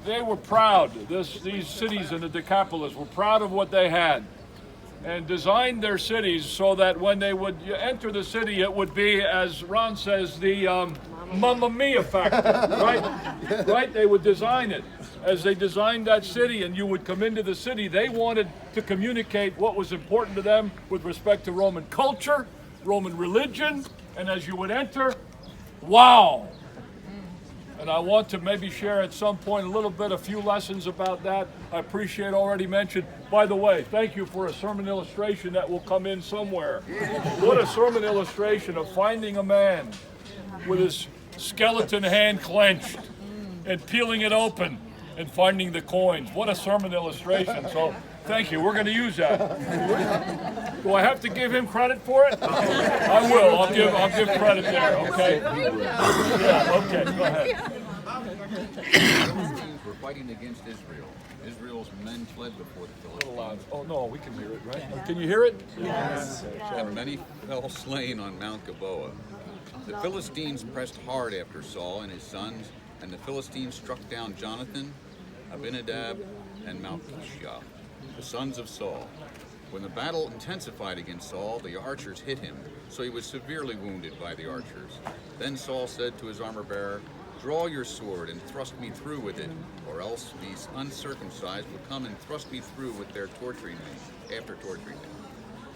they were proud. These cities in the Decapolis were proud of what they had, and designed their cities so that when they would enter the city, it would be, as Ron says, the Mamma Mia factor, right? Right? They would design it as they designed that city, and you would come into the city. They wanted to communicate what was important to them with respect to Roman culture, Roman religion, and as you would enter, wow! And I want to maybe share at some point a few lessons about that. I appreciate already mentioned. By the way, thank you for a sermon illustration that will come in somewhere. What a sermon illustration of finding a man with his skeleton hand clenched and peeling it open and finding the coins. What a sermon illustration. So thank you. We're going to use that. Do I have to give him credit for it? I will. I'll give credit there. Okay. Yeah. Okay. Go ahead. The Philistines were fighting against Israel. Israel's men fled before the Philistines. Oh no, we can hear it, right? Can you hear it? Yes. And many fell slain on Mount Gilboa. The Philistines pressed hard after Saul and his sons, and the Philistines struck down Jonathan, Abinadab, and Malchishua, the sons of Saul. When the battle intensified against Saul, the archers hit him, so he was severely wounded by the archers. Then Saul said to his armor-bearer, "Draw your sword and thrust me through with it, or else these uncircumcised will come and thrust me through with their torturing me, after torturing me."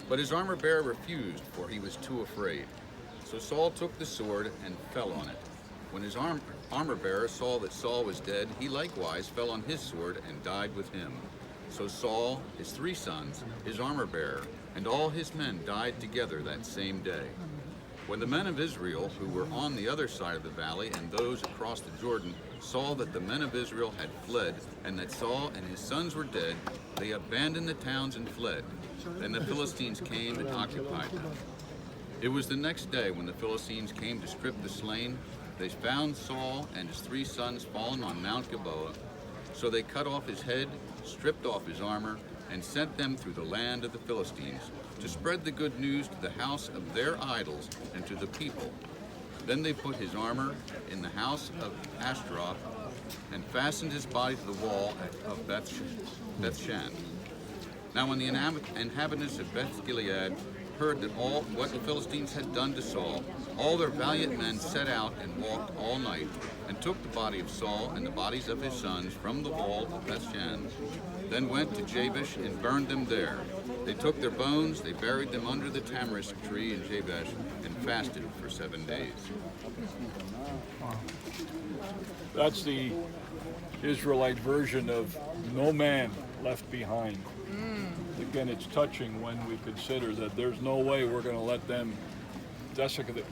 But his armor-bearer refused, for he was too afraid. So Saul took the sword and fell on it. When his armor-bearer saw that Saul was dead, he likewise fell on his sword and died with him. So Saul, his 3 sons, his armor-bearer, and all his men died together that same day. When the men of Israel, who were on the other side of the valley, and those across the Jordan, saw that the men of Israel had fled, and that Saul and his sons were dead, they abandoned the towns and fled. Then the Philistines came and occupied them. It was the next day when the Philistines came to strip the slain. They found Saul and his 3 sons fallen on Mount Gilboa. So they cut off his head, stripped off his armor, and sent them through the land of the Philistines to spread the good news to the house of their idols and to the people. Then they put his armor in the house of Ashtaroth and fastened his body to the wall of Beit She'an. Now when the inhabitants of Beth Gilead heard that all what the Philistines had done to Saul, all their valiant men set out and walked all night, and took the body of Saul and the bodies of his sons from the wall of Beit She'an, then went to Jabesh and burned them there. They took their bones, they buried them under the tamarisk tree in Jabesh, and fasted for 7 days. That's the Israelite version of no man left behind. Again, it's touching when we consider that there's no way we're going to let them desecrate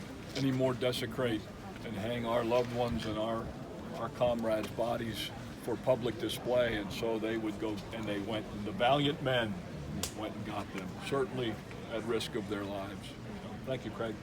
and hang our loved ones and our comrades' bodies for public display. And so they would go, and they went, and the valiant men went and got them, certainly at risk of their lives. Thank you, Craig.